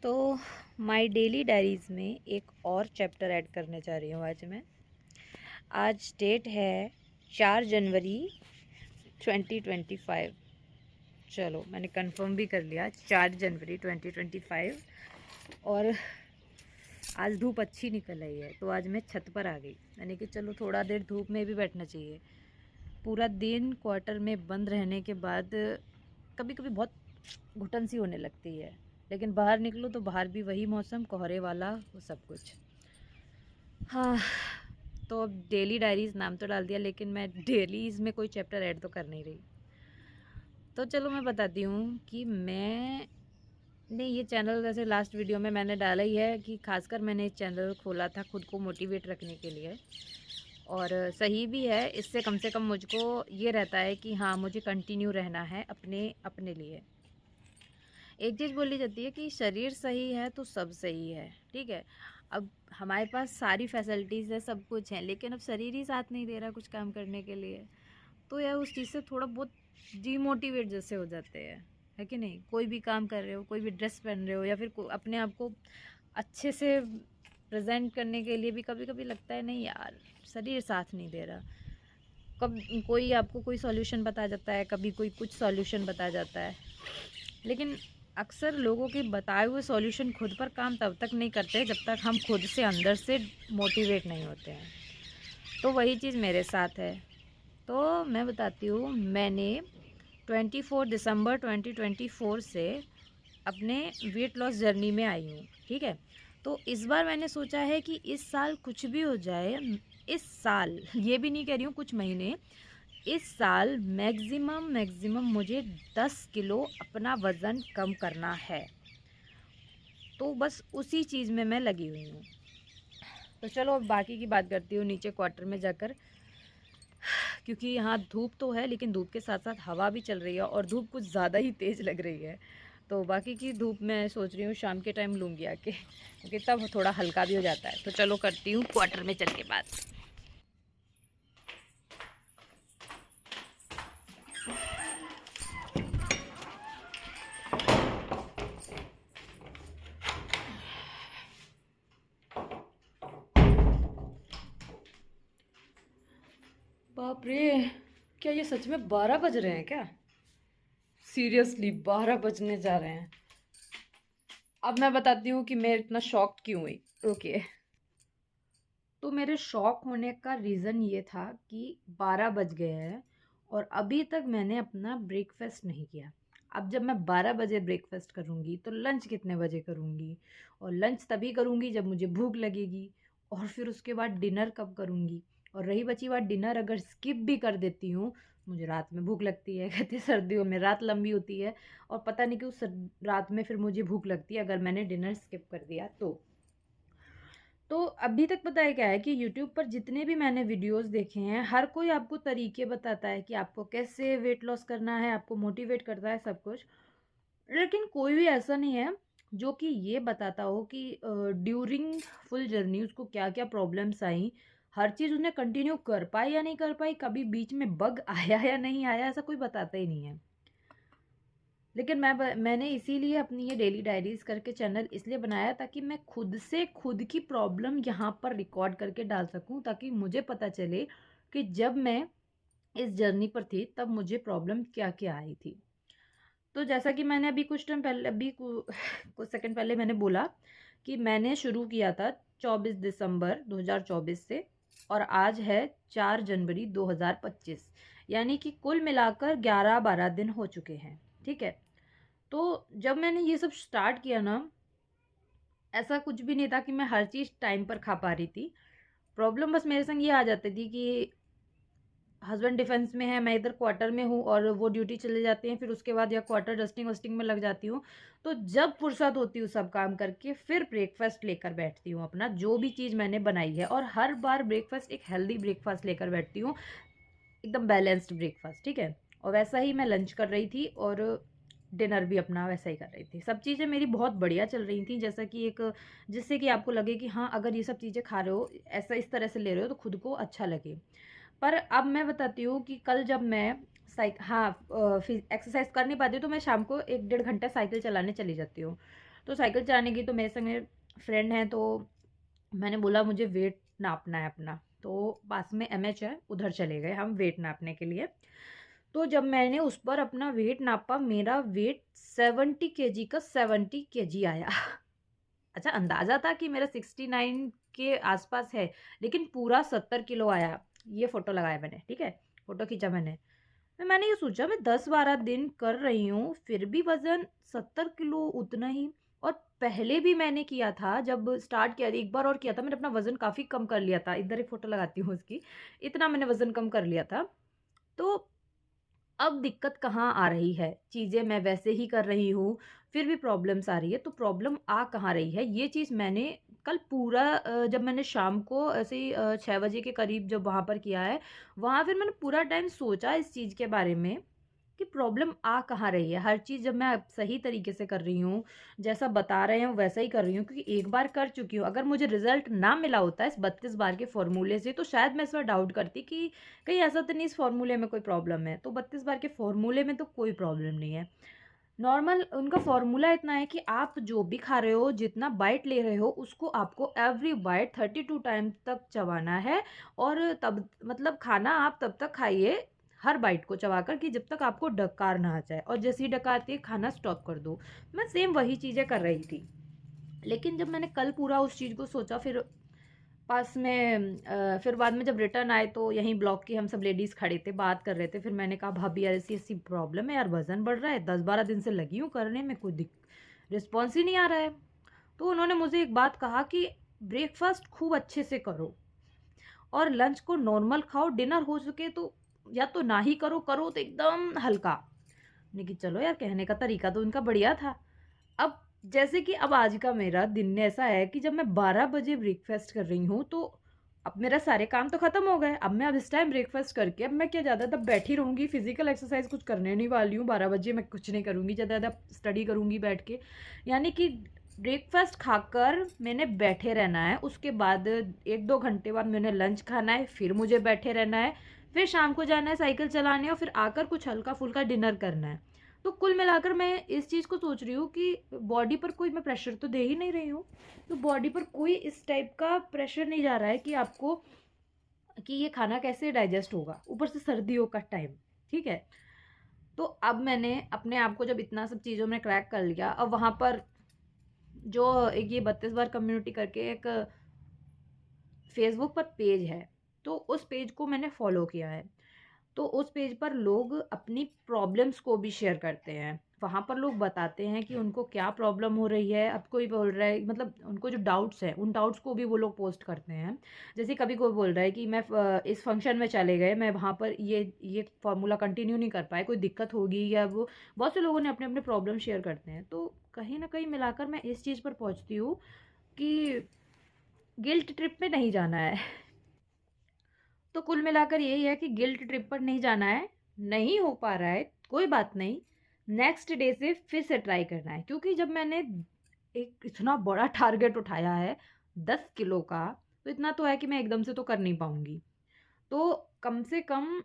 तो my daily diaries में एक और चैप्टर ऐड करने जा रही हूँ आज मैं। आज डेट है 4 जनवरी 2025। चलो मैंने कंफर्म भी कर लिया, 4 जनवरी 2025। और आज धूप अच्छी निकल आई है तो आज मैं छत पर आ गई। मैंने कि चलो थोड़ा देर धूप में भी बैठना चाहिए। पूरा दिन क्वार्टर में बंद रहने के बाद कभी कभी बहुत घुटन सी होने लगती है, लेकिन बाहर निकलो तो बाहर भी वही मौसम, कोहरे वाला, वो सब कुछ। हाँ, तो अब डेली डायरीज़ नाम तो डाल दिया, लेकिन मैं डेलीज़ में कोई चैप्टर ऐड तो कर नहीं रही। तो चलो मैं बताती हूँ कि मैंने ये चैनल, जैसे लास्ट वीडियो में मैंने डाला ही है कि खासकर मैंने इस चैनल खोला था खुद को मोटिवेट रखने के लिए। और सही भी है, इससे कम से कम मुझको ये रहता है कि हाँ, मुझे कंटिन्यू रहना है अपने अपने लिए। एक चीज़ बोली जाती है कि शरीर सही है तो सब सही है, ठीक है। अब हमारे पास सारी फैसिलिटीज़ है, सब कुछ है, लेकिन अब शरीर ही साथ नहीं दे रहा कुछ काम करने के लिए, तो यार उस चीज़ से थोड़ा बहुत डीमोटिवेट जैसे हो जाते हैं, है कि नहीं। कोई भी काम कर रहे हो, कोई भी ड्रेस पहन रहे हो, या फिर अपने आप को अच्छे से प्रेजेंट करने के लिए भी कभी कभी लगता है नहीं यार, शरीर साथ नहीं दे रहा। कब कोई आपको कोई सॉल्यूशन बता जाता है, कभी कोई कुछ सॉल्यूशन बता जाता है, लेकिन अक्सर लोगों के बताए हुए सॉल्यूशन खुद पर काम तब तक नहीं करते जब तक हम खुद से अंदर से मोटिवेट नहीं होते हैं। तो वही चीज़ मेरे साथ है। तो मैं बताती हूँ, मैंने 24 दिसंबर 2024 से अपने वेट लॉस जर्नी में आई हूँ, ठीक है। तो इस बार मैंने सोचा है कि इस साल कुछ भी हो जाए, इस साल ये भी नहीं कह रही हूँ कुछ महीने, इस साल मैक्सिमम मुझे 10 किलो अपना वज़न कम करना है। तो बस उसी चीज़ में मैं लगी हुई हूँ। तो चलो अब बाकी की बात करती हूँ नीचे क्वार्टर में जाकर, क्योंकि यहाँ धूप तो है लेकिन धूप के साथ साथ हवा भी चल रही है और धूप कुछ ज़्यादा ही तेज़ लग रही है। तो बाकी की धूप मैं सोच रही हूँ शाम के टाइम लूँगी आके, क्योंकि तब थोड़ा हल्का भी हो जाता है। तो चलो करती हूँ क्वार्टर में चल के बात। बाप रे, क्या ये सच में 12 बज रहे हैं क्या? सीरियसली 12 बजने जा रहे हैं। अब मैं बताती हूँ कि मैं इतना शॉक्ड क्यों हुई। ओके, तो मेरे शॉक होने का रीज़न ये था कि 12 बज गए हैं और अभी तक मैंने अपना ब्रेकफास्ट नहीं किया। अब जब मैं 12 बजे ब्रेकफास्ट करूँगी तो लंच कितने बजे करूँगी? और लंच तभी करूँगी जब मुझे भूख लगेगी। और फिर उसके बाद डिनर कब करूँगी? और रही बची बात, डिनर अगर स्किप भी कर देती हूँ, मुझे रात में भूख लगती है। कहते हैं सर्दियों में रात लंबी होती है, और पता नहीं क्यों रात में फिर मुझे भूख लगती है अगर मैंने डिनर स्किप कर दिया तो अभी तक पता है क्या है कि यूट्यूब पर जितने भी मैंने वीडियोस देखे हैं, हर कोई आपको तरीके बताता है कि आपको कैसे वेट लॉस करना है, आपको मोटिवेट करता है सब कुछ। लेकिन कोई भी ऐसा नहीं है जो कि ये बताता हो कि ड्यूरिंग फुल जर्नी उसको क्या क्या प्रॉब्लम्स आई, हर चीज़ उसने कंटिन्यू कर पाई या नहीं कर पाई, कभी बीच में बग आया या नहीं आया, ऐसा कोई बताता ही नहीं है। लेकिन मैंने इसीलिए अपनी ये डेली डायरीज करके चैनल इसलिए बनाया ताकि मैं खुद से खुद की प्रॉब्लम यहाँ पर रिकॉर्ड करके डाल सकूँ, ताकि मुझे पता चले कि जब मैं इस जर्नी पर थी तब मुझे प्रॉब्लम क्या क्या आई थी। तो जैसा कि मैंने अभी कुछ टाइम पहले, अभी कुछ सेकंड पहले मैंने बोला कि मैंने शुरू किया था 24 दिसंबर 2024 से, और आज है 4 जनवरी 2025, यानी कि कुल मिलाकर 11-12 दिन हो चुके हैं, ठीक है। तो जब मैंने ये सब स्टार्ट किया ना, ऐसा कुछ भी नहीं था कि मैं हर चीज़ टाइम पर खा पा रही थी। प्रॉब्लम बस मेरे संग ये आ जाती थी कि हस्बैंड डिफेंस में है, मैं इधर क्वार्टर में हूँ, और वो ड्यूटी चले जाते हैं, फिर उसके बाद या क्वार्टर डस्टिंग वस्टिंग में लग जाती हूँ। तो जब फुर्सत होती हूँ सब काम करके, फिर ब्रेकफास्ट लेकर बैठती हूँ अपना, जो भी चीज़ मैंने बनाई है, और हर बार ब्रेकफास्ट एक हेल्दी ब्रेकफास्ट लेकर बैठती हूँ, एकदम बैलेंस्ड ब्रेकफास्ट, ठीक है। और वैसा ही मैं लंच कर रही थी और डिनर भी अपना वैसा ही कर रही थी। सब चीज़ें मेरी बहुत बढ़िया चल रही थी, जैसा कि एक, जिससे कि आपको लगे कि हाँ, अगर ये सब चीज़ें खा रहे हो, ऐसा इस तरह से ले रहे हो तो खुद को अच्छा लगे। पर अब मैं बताती हूँ कि कल जब मैं फिर एक्सरसाइज कर नहीं पाती हूँ तो मैं शाम को 1-1.5 घंटा साइकिल चलाने चली जाती हूँ। तो साइकिल चलाने की तो मेरे संग मेरे फ्रेंड हैं, तो मैंने बोला मुझे वेट नापना है अपना। तो पास में एमएच है, उधर चले गए हम वेट नापने के लिए। तो जब मैंने उस पर अपना वेट नापा, मेरा वेट 70 kg का 70 kg आया। अच्छा, अंदाज़ा था कि मेरा 69 के आसपास है, लेकिन पूरा 70 किलो आया। ये फ़ोटो लगाया मैंने, ठीक है? फ़ोटो खींचा मैंने। तो मैंने ये सोचा मैं 10-12 दिन कर रही हूँ, फिर भी वज़न 70 किलो उतना ही। और पहले भी मैंने किया था, जब स्टार्ट किया था एक बार और किया था, मैंने अपना वज़न काफ़ी कम कर लिया था। इधर एक फ़ोटो लगाती हूँ उसकी। इतना मैंने वज़न कम कर लिया था। तो अब दिक्कत कहाँ आ रही है? चीज़ें मैं वैसे ही कर रही हूँ, फिर भी प्रॉब्लम्स आ रही है, तो प्रॉब्लम आ कहाँ रही है? ये चीज़ मैंने कल पूरा जब मैंने शाम को ऐसे ही 6 बजे के करीब जब वहाँ पर किया है, वहाँ फिर मैंने पूरा टाइम सोचा इस चीज़ के बारे में कि प्रॉब्लम आ कहाँ रही है। हर चीज़ जब मैं सही तरीके से कर रही हूँ, जैसा बता रहे हैं वैसा ही कर रही हूँ, क्योंकि एक बार कर चुकी हूँ। अगर मुझे रिज़ल्ट ना मिला होता इस 32 बार के फ़ॉर्मूले से, तो शायद मैं इस बार डाउट करती कि कहीं ऐसा तो नहीं इस फ़ॉर्मूले में कोई प्रॉब्लम है। तो 32 बार के फ़ॉर्मूले में तो कोई प्रॉब्लम नहीं है। नॉर्मल उनका फ़ॉर्मूला इतना है कि आप जो भी खा रहे हो, जितना बाइट ले रहे हो, उसको आपको एवरी बाइट 32 टाइम तक चबाना है। और तब मतलब खाना आप तब तक खाइए, हर बाइट को चबाकर, कि जब तक आपको डकार ना आ जाए, और जैसे ही डकार आती है खाना स्टॉप कर दो। मैं सेम वही चीज़ें कर रही थी। लेकिन जब मैंने कल पूरा उस चीज़ को सोचा, फिर पास में फिर बाद में जब रिटर्न आए तो यहीं ब्लॉक की हम सब लेडीज़ खड़े थे, बात कर रहे थे। फिर मैंने कहा भाभी यार ऐसी ऐसी प्रॉब्लम है यार, वज़न बढ़ रहा है, 10-12 दिन से लगी हूँ करने में, कोई रिस्पॉन्स ही नहीं आ रहा है। तो उन्होंने मुझे एक बात कहा कि ब्रेकफास्ट खूब अच्छे से करो और लंच को नॉर्मल खाओ, डिनर हो सके तो या तो ना ही करो, करो तो एकदम हल्का। लेकिन चलो यार, कहने का तरीका तो उनका बढ़िया था। अब जैसे कि अब आज का मेरा दिन ऐसा है कि जब मैं 12 बजे ब्रेकफास्ट कर रही हूँ, तो अब मेरा सारे काम तो ख़त्म हो गए। अब इस टाइम ब्रेकफास्ट करके अब मैं क्या ज़्यादा तब बैठी रहूँगी, फिजिकल एक्सरसाइज कुछ करने नहीं वाली हूँ। 12 बजे मैं कुछ नहीं करूँगी, ज़्यादा स्टडी करूँगी बैठ के। यानी कि ब्रेकफास्ट खाकर मैंने बैठे रहना है, उसके बाद 1-2 घंटे बाद मैंने लंच खाना है, फिर मुझे बैठे रहना है, फिर शाम को जाना है साइकिल चलाने, और फिर आकर कुछ हल्का फुल्का डिनर करना है। तो कुल मिलाकर मैं इस चीज़ को सोच रही हूँ कि बॉडी पर कोई मैं प्रेशर तो दे ही नहीं रही हूँ। तो बॉडी पर कोई इस टाइप का प्रेशर नहीं जा रहा है कि आपको कि ये खाना कैसे डाइजेस्ट होगा, ऊपर से सर्दियों का टाइम, ठीक है? तो अब मैंने अपने आप को जब इतना सब चीज़ों में क्रैक कर लिया, अब वहाँ पर जो एक ये 32 बार कम्युनिटी करके एक फेसबुक पर पेज है, तो उस पेज को मैंने फॉलो किया है। तो उस पेज पर लोग अपनी प्रॉब्लम्स को भी शेयर करते हैं। वहाँ पर लोग बताते हैं कि उनको क्या प्रॉब्लम हो रही है। अब कोई बोल रहा है, मतलब उनको जो डाउट्स हैं, उन डाउट्स को भी वो लोग पोस्ट करते हैं। जैसे कभी कोई बोल रहा है कि मैं इस फंक्शन में चले गए, मैं वहाँ पर ये फ़ॉर्मूला कंटिन्यू नहीं कर पाए, कोई दिक्कत होगी, या वो बहुत से लोगों ने अपने अपने प्रॉब्लम शेयर करते हैं। तो कहीं न कहीं मिलाकर मैं इस चीज़ पर पहुँचती हूँ कि गिल्ट ट्रिप पे नहीं जाना है। तो कुल मिलाकर यही है कि गिल्ट ट्रिप पर नहीं जाना है। नहीं हो पा रहा है, कोई बात नहीं, नेक्स्ट डे से फिर से ट्राई करना है। क्योंकि जब मैंने एक इतना बड़ा टारगेट उठाया है 10 किलो का, तो इतना तो है कि मैं एकदम से तो कर नहीं पाऊँगी। तो कम से कम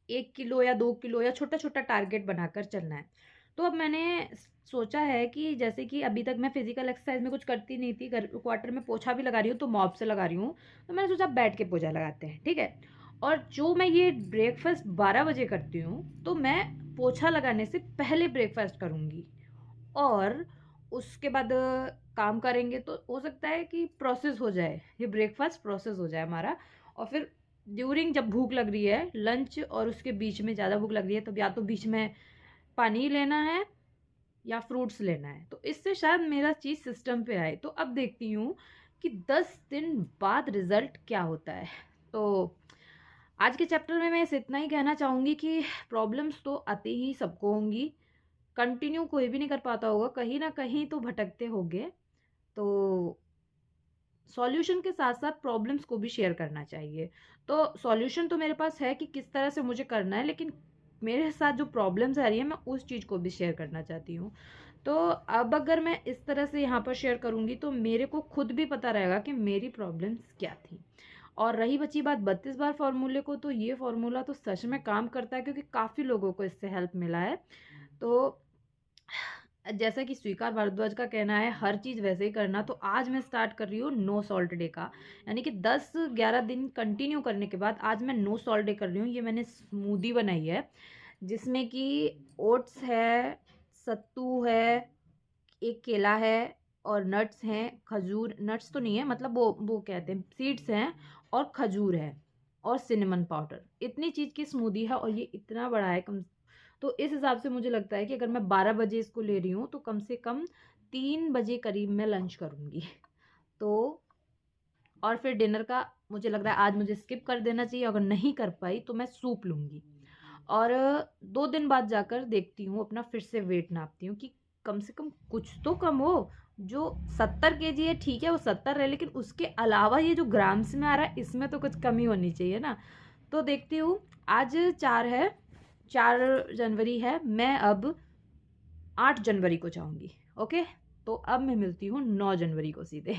1 किलो या 2 किलो या छोटा-छोटा टारगेट बनाकर चलना है। तो अब मैंने सोचा है कि जैसे कि अभी तक मैं फ़िज़िकल एक्सरसाइज़ में कुछ करती नहीं थी, घर क्वार्टर में पोछा भी लगा रही हूँ तो मॉप से लगा रही हूँ। तो मैंने सोचा बैठ के पोछा लगाते हैं, ठीक है? और जो मैं ये ब्रेकफ़ास्ट 12 बजे करती हूँ, तो मैं पोछा लगाने से पहले ब्रेकफ़ास्ट करूँगी। और उसके बाद काम करेंगे तो हो सकता है कि प्रोसेस हो जाए, ये ब्रेकफ़ास्ट प्रोसेस हो जाए हमारा। और फिर ड्यूरिंग जब भूख लग रही है लंच और उसके बीच में ज़्यादा भूख लग रही है, तो या तो बीच में पानी लेना है या फ्रूट्स लेना है, तो इससे शायद मेरा चीज़ सिस्टम पे आए। तो अब देखती हूँ कि 10 दिन बाद रिज़ल्ट क्या होता है। तो आज के चैप्टर में मैं इस इतना ही कहना चाहूँगी कि प्रॉब्लम्स तो आती ही सबको होंगी, कंटिन्यू कोई भी नहीं कर पाता होगा, कहीं न कहीं तो भटकते होंगे। तो सॉल्यूशन के साथ-साथ प्रॉब्लम्स को भी शेयर करना चाहिए। तो सॉल्यूशन तो मेरे पास है कि किस तरह से मुझे करना है, लेकिन मेरे साथ जो प्रॉब्लम्स आ रही है, मैं उस चीज़ को भी शेयर करना चाहती हूँ। तो अब अगर मैं इस तरह से यहाँ पर शेयर करूँगी, तो मेरे को खुद भी पता रहेगा कि मेरी प्रॉब्लम्स क्या थी। और रही बची बात 32 बार फ़ॉर्मूले को, तो ये फ़ॉर्मूला तो सच में काम करता है, क्योंकि काफ़ी लोगों को इससे हेल्प मिला है। तो जैसा कि स्वीकार भारद्वाज का कहना है हर चीज़ वैसे ही करना, तो आज मैं स्टार्ट कर रही हूँ नो सॉल्ट डे का, यानी कि 10-11 दिन कंटिन्यू करने के बाद आज मैं नो सॉल्ट डे कर रही हूँ। ये मैंने स्मूदी बनाई है जिसमें कि ओट्स है, सत्तू है, एक केला है और नट्स हैं, खजूर, नट्स तो नहीं है, मतलब वो कहते हैं सीड्स हैं, और खजूर है और सिनेमन पाउडर। इतनी चीज़ की स्मूदी है और ये इतना बड़ा है कम, तो इस हिसाब से मुझे लगता है कि अगर मैं 12 बजे इसको ले रही हूँ तो कम से कम 3 बजे करीब मैं लंच करूँगी। तो और फिर डिनर का मुझे लग रहा है आज मुझे स्किप कर देना चाहिए, अगर नहीं कर पाई तो मैं सूप लूँगी। और 2 दिन बाद जाकर देखती हूँ, अपना फिर से वेट नापती हूँ कि कम से कम कुछ तो कम हो। जो 70 केजी है ठीक है, वो 70 है, लेकिन उसके अलावा ये जो ग्राम्स में आ रहा है इसमें तो कुछ कमी होनी चाहिए ना। तो देखती हूँ, आज 4 है, 4 जनवरी है, मैं अब 8 जनवरी को जाऊँगी। ओके, तो अब मैं मिलती हूँ 9 जनवरी को सीधे।